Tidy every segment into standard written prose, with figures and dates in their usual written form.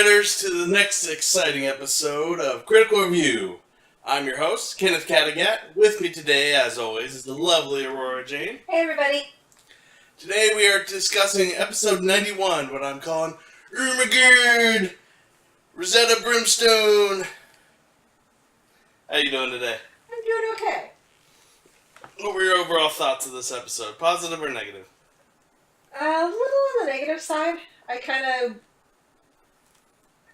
bidders, to the next exciting episode of Critical Review. I'm your host, Kenneth Catagat. With me today, as always, is the lovely Aurora Jane. Hey, everybody. Today we are discussing episode 91, what I'm calling Ermahgerd, Rosetta, Brimstone. How you doing today? I'm doing okay. What were your overall thoughts of this episode? Positive or negative? A little on the negative side. I kind of...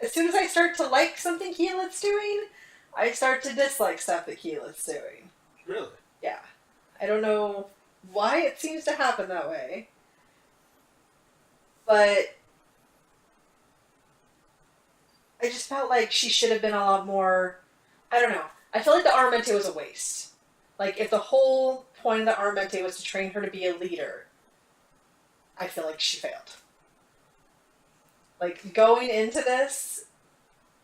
As soon as I start to like something Keelan's doing, I start to dislike stuff that Keelan's doing. Really? Yeah. I don't know why it seems to happen that way. But... I just felt like she should have been a lot more... I don't know. I feel like the Armente was a waste. Like, if the whole point of the Armente was to train her to be a leader, I feel like she failed. Like, going into this,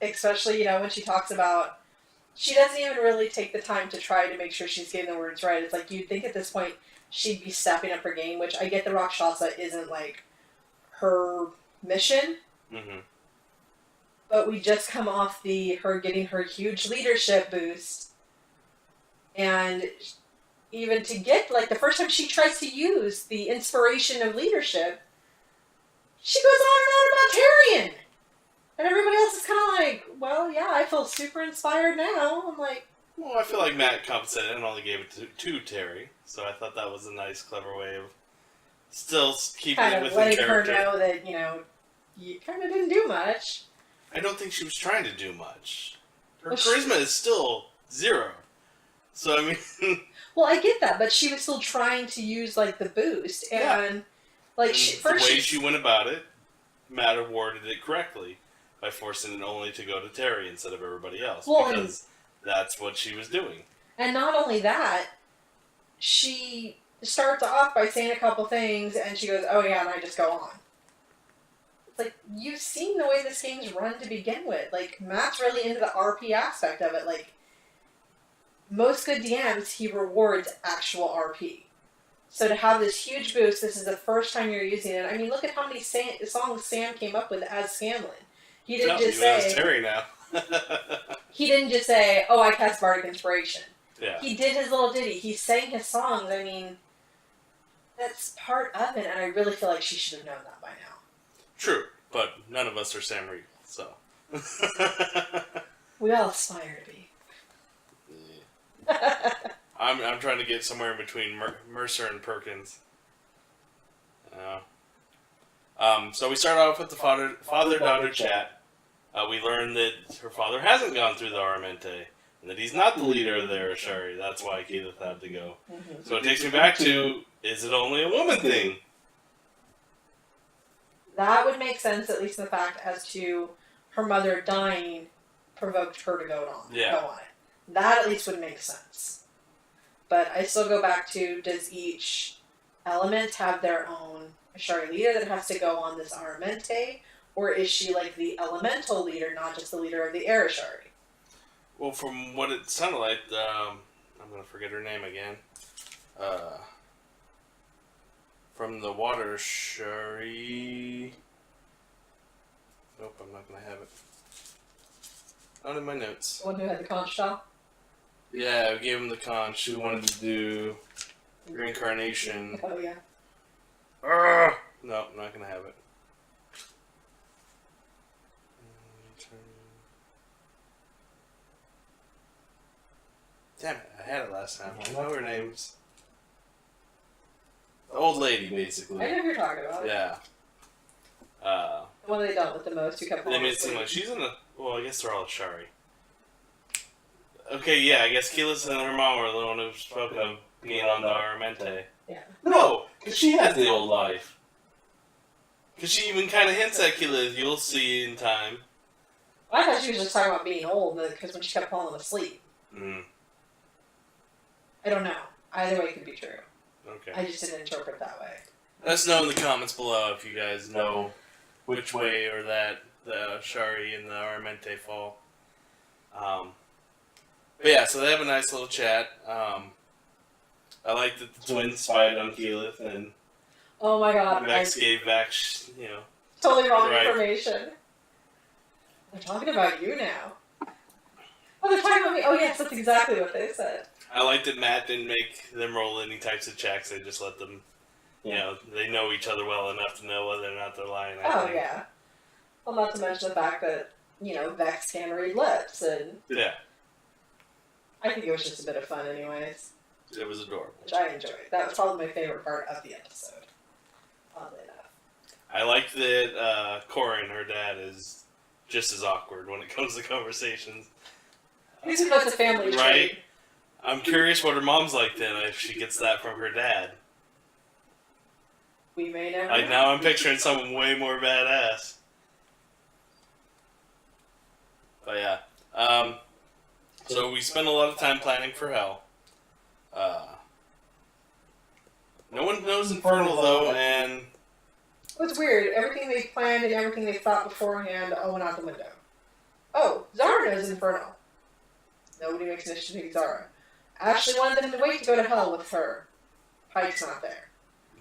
especially, when she talks about, she doesn't even really take the time to try to make sure she's getting the words right. It's like, you'd think at this point she'd be stepping up her game, which I get the Rakshasa isn't, like, her mission. Mm-hmm. But we just come off her getting her huge leadership boost. And even to get, like, the first time she tries to use the inspiration of leadership, she goes on and on about Tyrion. And everybody else is kind of like, well, yeah, I feel super inspired now. I'm like... Well, I feel like Matt compensated and only gave it to Terry. So I thought that was a nice, clever way of still keeping it within character. Kind of letting her know that, you kind of didn't do much. I don't think she was trying to do much. Her charisma is still 0. So, I mean... Well, I get that, but she was still trying to use, like, the boost. And... Yeah. Like, the way she went about it, Matt awarded it correctly by forcing it only to go to Terry instead of everybody else. Well, because that's what she was doing. And not only that, she starts off by saying a couple things, and she goes, oh yeah, and I just go on. It's like, you've seen the way this game's run to begin with. Like, Matt's really into the RP aspect of it. Like, most good DMs, he rewards actual RP. So to have this huge boost, this is the first time you're using it. I mean, look at how many songs Sam came up with as Scanlan. He didn't just say... As Terry now. He didn't just say, oh, I cast Bardic Inspiration. Yeah. He did his little ditty. He sang his songs. I mean, that's part of it, and I really feel like she should have known that by now. True, but none of us are Sam Riegel, so... We all aspire to be. Yeah. I'm trying to get somewhere in between Mercer and Perkins. So we start off with the father-daughter chat. We learn that her father hasn't gone through the Armente, and that he's not the leader of the Arashari. That's why Keyleth had to go. Mm-hmm. So it takes me back to, is it only a woman thing? That would make sense, at least in the fact as to her mother dying provoked her to go on it. That at least would make sense. But I still go back to, does each element have their own Ashari leader that has to go on this Aramente? Or is she like the elemental leader, not just the leader of the Air Ashari? Well, from what it sounded like, I'm going to forget her name again. From the Water Ashari... Nope, I'm not going to have it. Not in my notes. The one who had the conch shell? Yeah, I gave him the conch. Who wanted to do reincarnation. Oh, yeah. No, I'm not going to have it. Damn it, I had it last time. I know her names. The old lady, basically. I know who you're talking about. Yeah. The one they dealt with the most, who kept They made it seem like she's in the... Well, I guess they're all Ashari. Okay, yeah, I guess Keyleth and her mom were the one who spoke of being on the Aramente. Yeah. No, because she has the old life. Because she even kind of hints at Keyleth, you'll see in time. I thought she was just talking about being old, because when she kept falling asleep. Mm. I don't know. Either way could be true. Okay. I just didn't interpret that way. Let us know in the comments below if you guys know which way or that the Shari and the Armente fall. But yeah, so they have a nice little chat. I like that the twins spied on Keyleth and oh my god, Vex gave back, totally wrong information. They're talking about you now. Oh, they're talking about me. Oh, yes, that's exactly what they said. I like that Matt didn't make them roll any types of checks. They just let them, they know each other well enough to know whether or not they're lying. I think. Yeah. Well, not to mention the fact that, Vex can read lips, and... Yeah. I think it was just a bit of fun anyways. It was adorable. Which I enjoyed. That was probably my favorite part of the episode. Oddly enough. I like that Corin, her dad, is just as awkward when it comes to conversations. He's got a family trait. Right? I'm curious what her mom's like then, if she gets that from her dad. We may never Like, now I'm picturing someone way more badass. But yeah. So we spent a lot of time planning for Hell. No one knows Infernal, though, and... What's weird, everything they planned and everything they thought beforehand all went out the window. Oh, Zara knows Infernal. Nobody makes an issue to Zara. Ashley wanted them to wait to go to Hell with her. Pike's not there.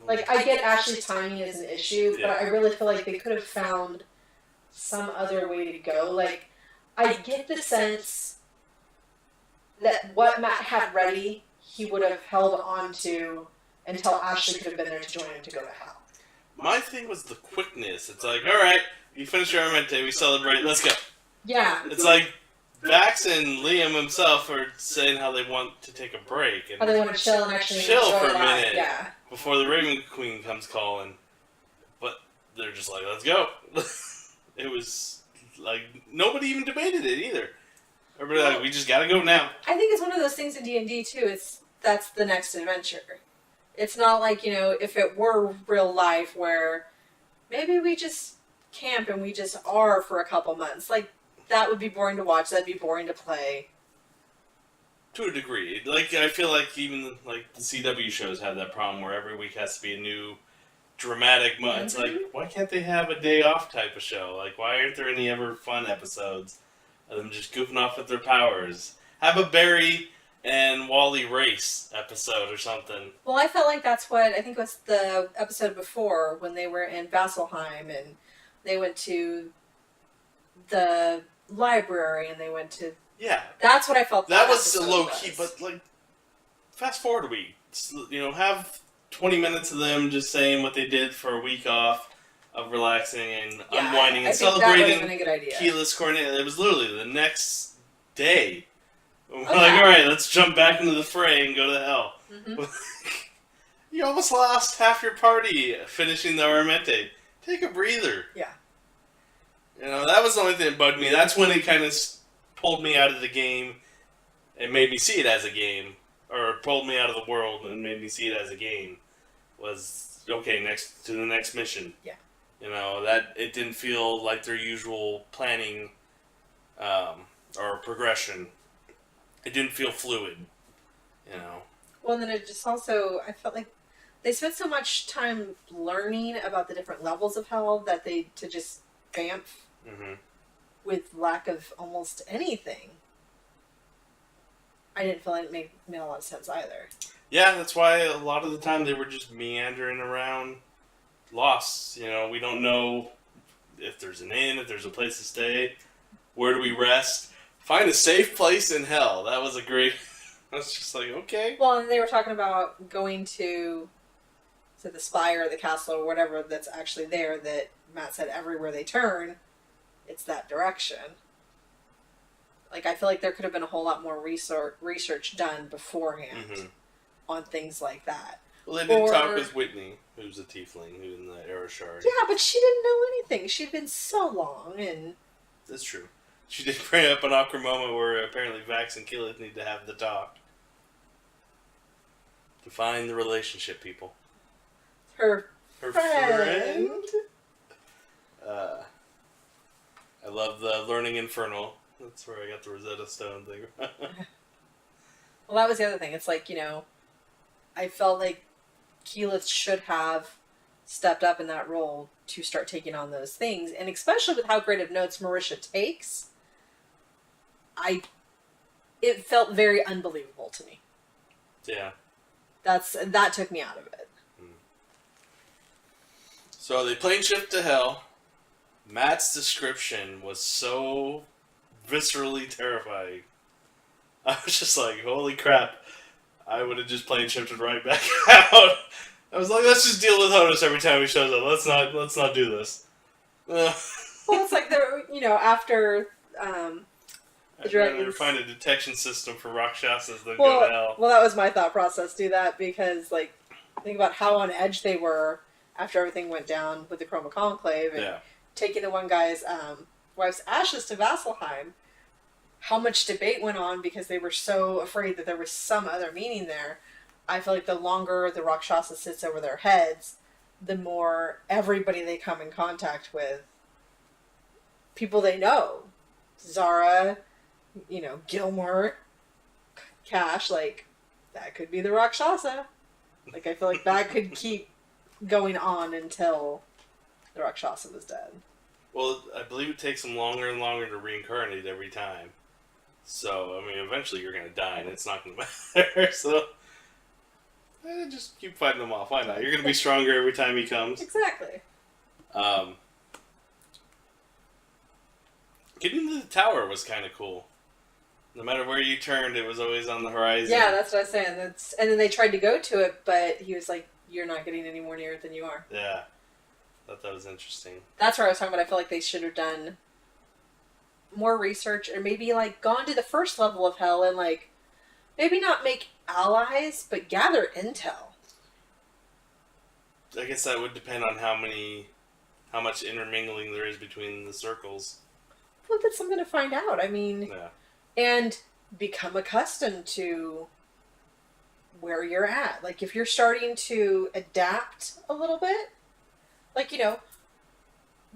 Like, I get Ashley's timing is an issue, but I really feel like they could have found some other way to go. Like, I get the sense that what Matt had ready, he would have held on to until Ashley could have been there to join him to go to Hell. My thing was the quickness. It's like, alright, you finish your Armente, we celebrate, let's go. Yeah. It's like, Vax and Liam himself are saying how they want to take a break. And how they want to chill and actually chill enjoy for a that. minute Yeah. before the Raven Queen comes calling. But they're just like, let's go. It was like, nobody even debated it either. Everybody like, we just gotta go now. I think it's one of those things in D&D too, that's the next adventure. It's not like, if it were real life where maybe we just camp and we just are for a couple months. Like, that would be boring to watch. That'd be boring to play. To a degree. Like, I feel like even, like, the CW shows have that problem where every week has to be a new dramatic moment. It's like, why can't they have a day off type of show? Like, why aren't there any ever fun episodes of them just goofing off with their powers? Have a Barry and Wally race episode or something. Well, I felt like that's what, I think it was the episode before when they were in Vasselheim and they went to the library and they went to... Yeah. That's what I felt that was low-key, but, like, fast forward a week. Have 20 minutes of them just saying what they did for a week off of relaxing and unwinding and celebrating Keyless Cornet. It was literally the next day. We're like, alright, let's jump back into the fray and go to Hell. Mm-hmm. You almost lost half your party finishing the Armente. Take a breather. Yeah. That was the only thing that bugged me. That's when it kind of pulled me out of the game and made me see it as a game. Or pulled me out of the world and made me see it as a game. Was, okay, next to the next mission. Yeah. That it didn't feel like their usual planning or progression. It didn't feel fluid. Well, then it just also, I felt like they spent so much time learning about the different levels of Hell that to just vamp with lack of almost anything. I didn't feel like it made a lot of sense either. Yeah, that's why a lot of the time they were just meandering around, lost. We don't know if there's an inn, if there's a place to stay, where do we rest. Find a safe place in Hell. That was a great... I was just like, okay. Well, and they were talking about going to the spire or the castle or whatever that's actually there, that Matt said everywhere they turn, it's that direction. Like, I feel like there could have been a whole lot more research done beforehand on things like that. Well, they did talk with Whitney, who's a tiefling, who's in the Arrow Shard. Yeah, but she didn't know anything. She'd been so long, and... That's true. She did bring up an awkward moment where apparently Vax and Keyleth need to have the talk. Define the relationship, people. Her friend. I love the Learning Infernal. That's where I got the Rosetta Stone thing. Well, that was the other thing. It's like, I felt like Keyleth should have stepped up in that role to start taking on those things. And especially with how great of notes Marisha takes, it felt very unbelievable to me. Yeah. That took me out of it. So they plane shift to Hell. Matt's description was so viscerally terrifying. I was just like, holy crap. I would have just plain shifted right back out. I was like, let's just deal with Honus every time he shows up. Let's not do this. Well, it's like they're, after the I'd rather dragons find a detection system for Rakshasas than well, go to hell. well, that was my thought process. Do that because, like, think about how on edge they were after everything went down with the Chroma Conclave and taking the one guy's wife's ashes to Vasselheim. How much debate went on because they were so afraid that there was some other meaning there. I feel like the longer the Rakshasa sits over their heads, the more everybody they come in contact with, people they know, Zara, Gilmore, Cash, like, that could be the Rakshasa. Like, I feel like that could keep going on until the Rakshasa was dead. Well, I believe it takes them longer and longer to reincarnate every time. So, I mean, eventually you're going to die and it's not going to matter. So, just keep fighting them off. Why not? You're going to be stronger every time he comes. Exactly. Getting to the tower was kind of cool. No matter where you turned, it was always on the horizon. Yeah, that's what I was saying. And then they tried to go to it, but he was like, you're not getting any more near it than you are. Yeah. Thought that was interesting. That's where I was talking about. I feel like they should have done more research or maybe, like, gone to the first level of hell and, like, maybe not make allies, but gather intel. I guess that would depend on how much intermingling there is between the circles. Well, that's something to find out. I mean, and become accustomed to where you're at. Like, if you're starting to adapt a little bit, like,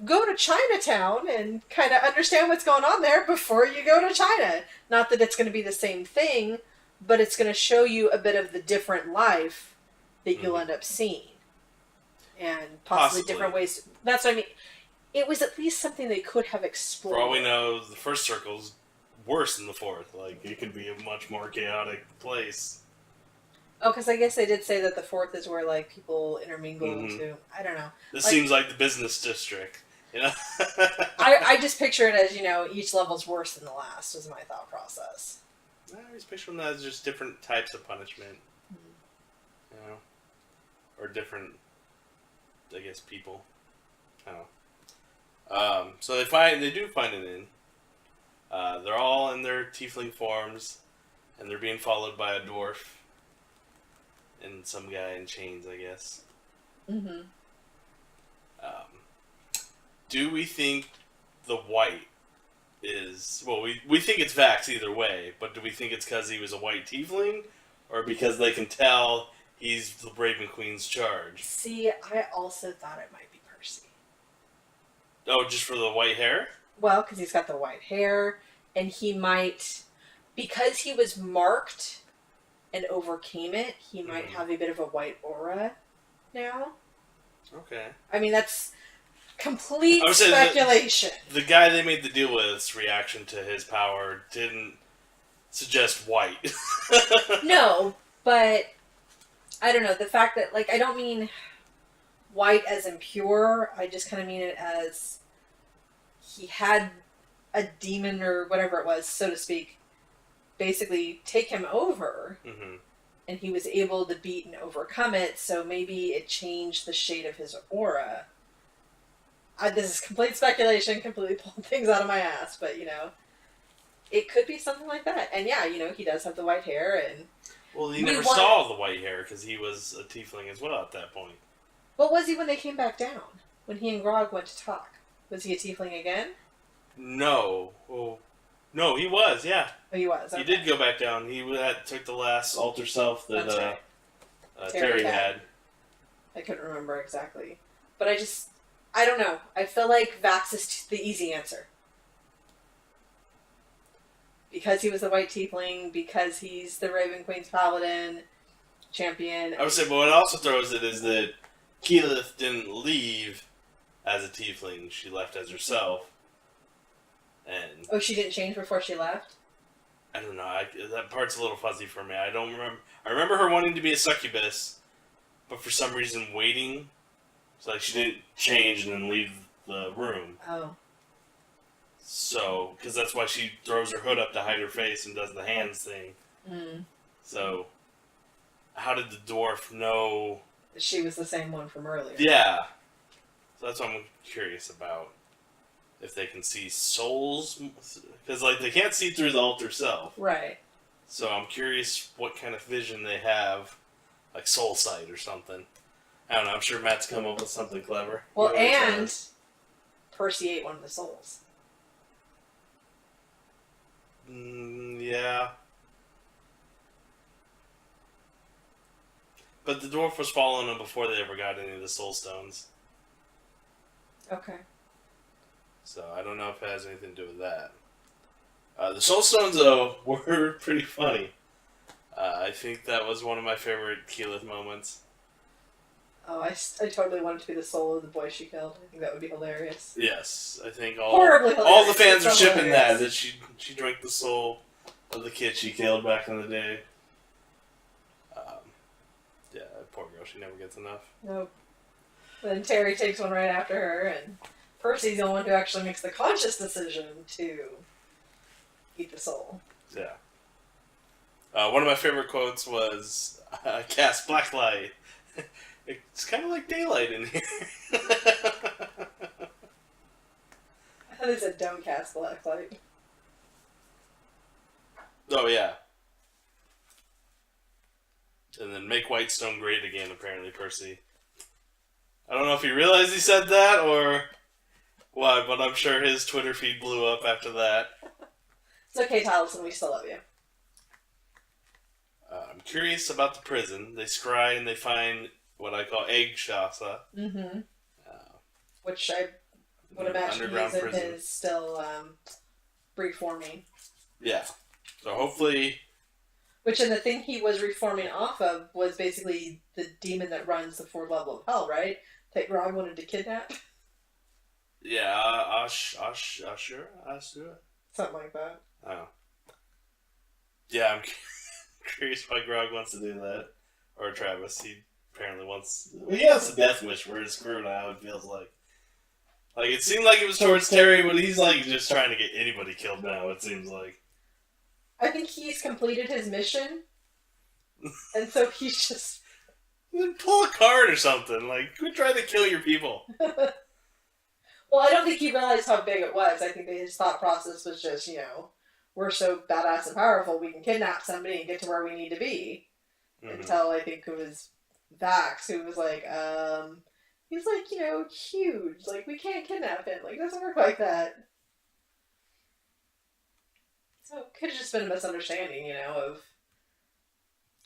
go to Chinatown and kind of understand what's going on there before you go to China. Not that it's going to be the same thing, but it's going to show you a bit of the different life that you'll end up seeing. And possibly different ways. That's what I mean. It was at least something they could have explored. For all we know, the first circle's worse than the fourth. Like, it could be a much more chaotic place. Oh, because I guess they did say that the fourth is where, like, people intermingle too. I don't know. This seems like the business district, I just picture it as, each level's worse than the last, was my thought process. I just picture them as just different types of punishment. Or different, I guess, people. I don't know. So they do find an inn. They're all in their tiefling forms, and they're being followed by a dwarf and some guy in chains, I guess. Mm-hmm. Do we think the white is... Well, we think it's Vax either way, but do we think it's because he was a white tiefling? Or because they can tell he's the Raven Queen's charge? See, I also thought it might be Percy. Oh, just for the white hair? Well, because he's got the white hair, and he might... Because he was marked and overcame it, he might have a bit of a white aura now. Okay. I mean, that's complete speculation. The guy they made the deal with's reaction to his power didn't suggest white. No, but I don't know. The fact that, like, I don't mean white as impure. I just kind of mean it as he had a demon or whatever it was, so to speak, basically take him over, and he was able to beat and overcome it, so maybe it changed the shade of his aura. This is complete speculation, completely pulling things out of my ass, but, it could be something like that. And yeah, he does have the white hair, and... Well, he never saw the white hair, because he was a tiefling as well at that point. What was he when they came back down? When he and Grog went to talk? Was he a tiefling again? No. Well, no, he was, yeah. Oh, he was. Okay. He did go back down. He took the last altar self that Terry had. I couldn't remember exactly. But I don't know. I feel like Vax is the easy answer. Because he was the white tiefling, because he's the Raven Queen's paladin, champion. I would say, but what also throws it is that Keyleth didn't leave as a tiefling. She left as herself. And oh, she didn't change before she left? I don't know. That part's a little fuzzy for me. I don't remember. I remember her wanting to be a succubus, but for some reason waiting. So like she didn't change and then leave the room. Oh. So, because that's why she throws her hood up to hide her face and does the hands thing. Mm. So, how did the dwarf know? She was the same one from earlier. Yeah. So that's what I'm curious about. If they can see souls. Because, like, they can't see through the altar self. Right. So I'm curious what kind of vision they have. Like soul sight or something. I don't know. I'm sure Matt's come up with something clever. Well, He always and does. Percy ate one of the souls. Yeah. But the dwarf was following them before they ever got any of the soul stones. Okay. So I don't know if it has anything to do with that. The soul stones, though, were pretty funny. I think that was one of my favorite Keyleth moments. Oh, I totally wanted to be the soul of the boy she killed. I think that would be hilarious. Yes, I think Horribly hilarious. all the fans are It's so shipping that hilarious. she drank the soul of the kid she killed back in the day. Yeah, poor girl, she never gets enough. Nope. Then Terry takes one right after her, and Percy's the only one who actually makes the conscious decision to eat the soul. Yeah. One of my favorite quotes was, cast black light. It's kind of like daylight in here. I thought they said don't cast black light. Oh, yeah. And then make Whitestone great again, apparently, Percy. I don't know if he realized he said that or what, but I'm sure his Twitter feed blew up after that. It's okay, Taliesin, we still love you. I'm curious about the prison. They scry and they find what I call egg shasa. Mm-hmm. Which I would imagine underground he's in prison. his still reforming. Yeah. So hopefully... Which, and the thing he was reforming off of was basically the demon that runs the fourth level of hell, right? That Grog wanted to kidnap? Yeah, Ashura? Something like that. Oh. Yeah, I'm curious why Grog wants to do that. Or Travis, he apparently wants... He has a death wish for his crew now, it feels like. Like, it seemed like it was towards Terry, but he's, like, just trying to get anybody killed now, it seems like. I think he's completed his mission, and so he's just... Then pull a card or something, like, quit trying to kill your people. Well, I don't think he realized how big it was. I think that his thought process was just, we're so badass and powerful, we can kidnap somebody and get to where we need to be. Mm-hmm. Until I think it was Vax who was like, he's like, huge. Like, we can't kidnap him. Like, it doesn't work like that. So it could have just been a misunderstanding, of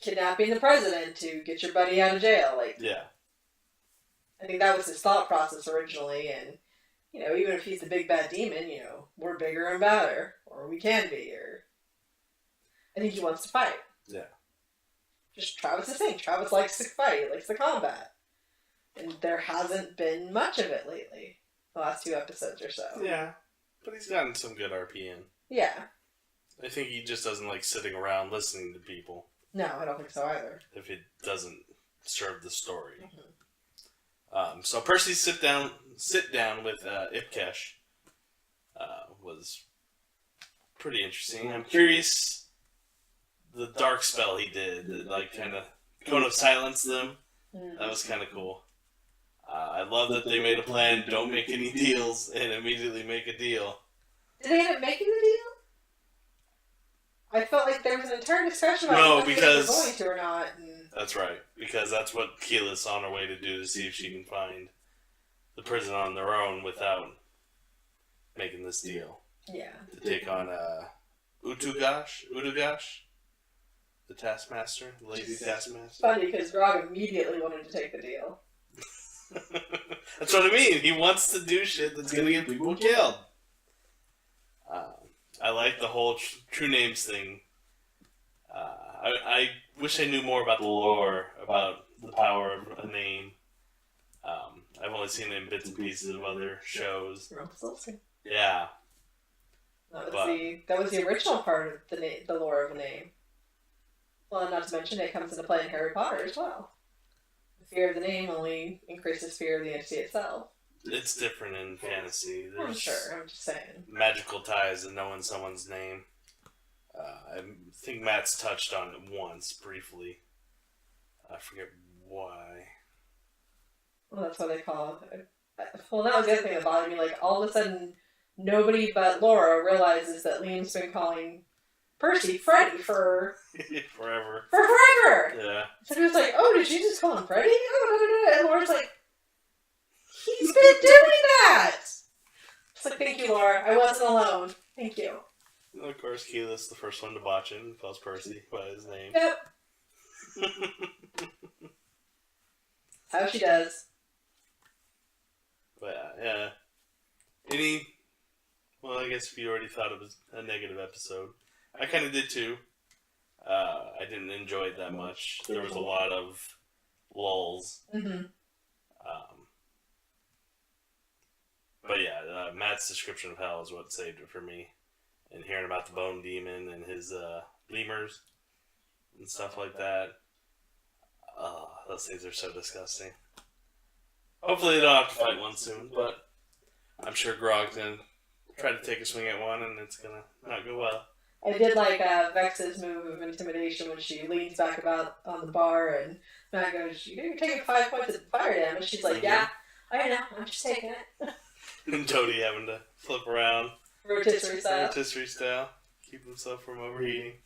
kidnapping the president to get your buddy out of jail. Like, Yeah. I think that was his thought process originally, and, even if he's the big bad demon, we're bigger and badder, or we can be, or... I think he wants to fight. Yeah. Just Travis is saying, Travis likes to fight, he likes the combat. And there hasn't been much of it lately. The last 2 episodes or so. Yeah. But he's gotten some good RPN. Yeah. I think he just doesn't like sitting around listening to people. No, I don't think so either. If it doesn't serve the story. Mm-hmm. So Percy's sit down with Ipkesh was pretty interesting. I'm curious the dark spell he did, that, like, kind of cone of silence them. Mm-hmm. That was kind of cool. I love that they made a plan, don't make any deals, and immediately make a deal. Did they end up making the deal? I felt like there was an entire discussion about No, whether because- they were going to or not. And... That's right, because that's what Keyleth's on her way to do, to see if she can find the prison on their own without making this deal. Yeah. To take on Utugash, the Taskmaster, the Lazy Taskmaster. Funny, because Grog immediately wanted to take the deal. That's what I mean. He wants to do shit that's gonna get people killed. I like the whole true names thing. I wish I knew more about the lore, about the power of a name. I've only seen it in bits and pieces of other shows. Rumpelstiltskin. Yeah. That was the original part of the lore of a name. Well, not to mention it comes into play in Harry Potter as well. The fear of the name only increases fear of the entity itself. it's different in fantasy. I'm There's sure. I'm just saying. magical ties and knowing someone's name. I think Matt's touched on it once, briefly. I forget why. Well, that's what they call it. Well, that was the other thing that bothered me. Like, all of a sudden, nobody but Laura realizes that Liam's been calling Percy Freddy for Forever. Yeah. So he was like, "Oh, did you just call him Freddy?" Oh, and Laura's like, "He's been doing that." It's like, "Thank you, Laura. I wasn't alone. Thank you." And of course, Keyleth's the first one to botch it and calls Percy by his name. Yep. How she does. But yeah. Well, I guess if you already thought it was a negative episode, I kind of did too. I didn't enjoy it that much. There was a lot of lulls. Mm-hmm. But yeah, Matt's description of hell is what saved it for me. And hearing about the bone demon and his lemurs and stuff like that. Those things are so disgusting. Hopefully they don't have to fight one soon, but I'm sure Grog's gonna try to take a swing at one and it's gonna not go well. I did like Vex's move of intimidation when she leans back about on the bar and Matt goes, "You're taking 5 points of fire damage." She's like, "Yeah, I know. I'm just taking it." And Dodie having to flip around. Rotisserie Style. Keep himself from overheating.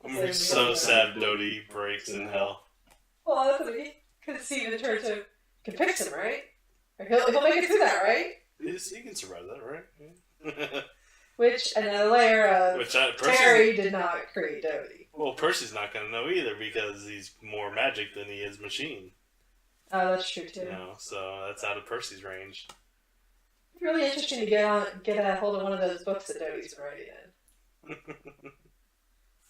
I'm gonna be so sad Dodie breaks in hell. Well, that's what he could see the turn to can fix him, right? Or he'll make it through that, right? He can survive that, right? Which, another layer of Terry did not create Dodie. Well, Percy's not going to know either because he's more magic than he is machine. Oh, that's true too. You know, so that's out of Percy's range. It's really interesting to get a hold of one of those books that Dodie's writing in.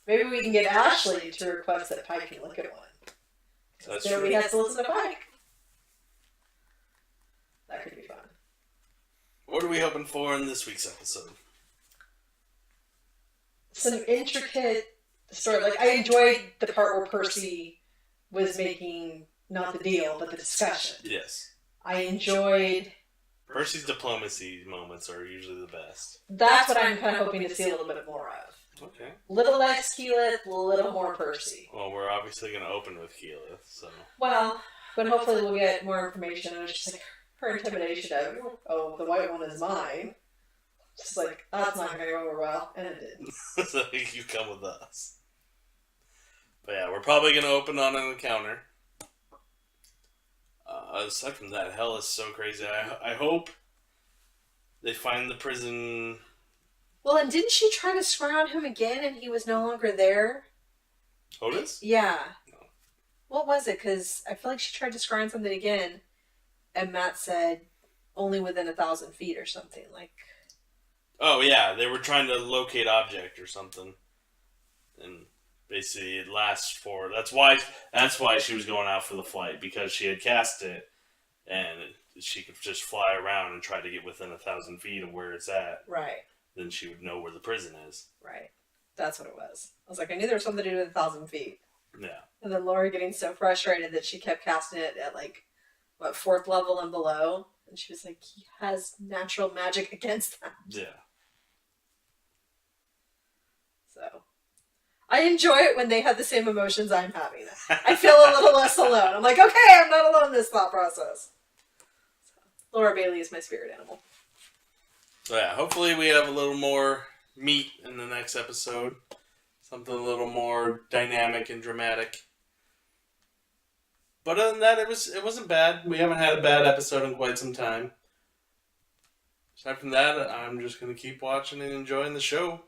Maybe we can get Ashley to request that Pike can look at one. That's Dodie true. has to listen to Pike. That could be fun. What are we hoping for in this week's episode? Some intricate story. Like, I enjoyed the part where Percy was making not the deal, but the discussion. Yes. I enjoyed... Percy's diplomacy moments are usually the best. That's what I'm kind of hoping to see a little bit more of. Okay. Little less Keyleth, a little more Percy. Well, we're obviously going to open with Keyleth, so... Well, but hopefully we'll get more information. And it's just like her intimidation of, "Oh, the white one is mine." Just like, that's not going to go over well. And it didn't. So you come with us. But yeah, we're probably going to open on an encounter. Aside from that, hell is so crazy. I hope they find the prison. Well, and didn't she try to swear on him again and he was no longer there? Otis? Yeah. No. What was it? Because I feel like she tried to scry on something again and Matt said only within 1,000 feet or something. Like... Oh, yeah. They were trying to locate object or something. And basically it lasts for... That's why she was going out for the flight. Because she had cast it. And she could just fly around and try to get within 1,000 feet of where it's at. Right. Then she would know where the prison is. Right. That's what it was. I was like, I knew there was something to do with 1,000 feet. Yeah. And then Laura getting so frustrated that she kept casting it at, like, what, 4th level and below? And she was like, he has natural magic against that. Yeah. So, I enjoy it when they have the same emotions I'm having. I feel a little less alone. I'm like, okay, I'm not alone in this thought process. So, Laura Bailey is my spirit animal. So yeah, hopefully we have a little more meat in the next episode. Something a little more dynamic and dramatic. But other than that, it wasn't bad. We haven't had a bad episode in quite some time. Aside from that, I'm just going to keep watching and enjoying the show.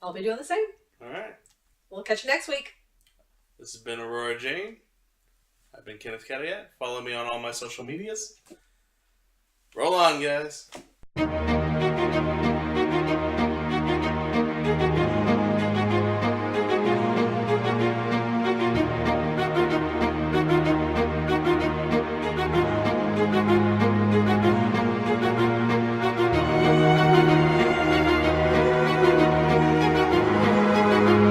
I'll be doing the same. Alright. We'll catch you next week. This has been Aurora Jane. I've been Kenneth Cadiat. Follow me on all my social medias. Roll on, guys.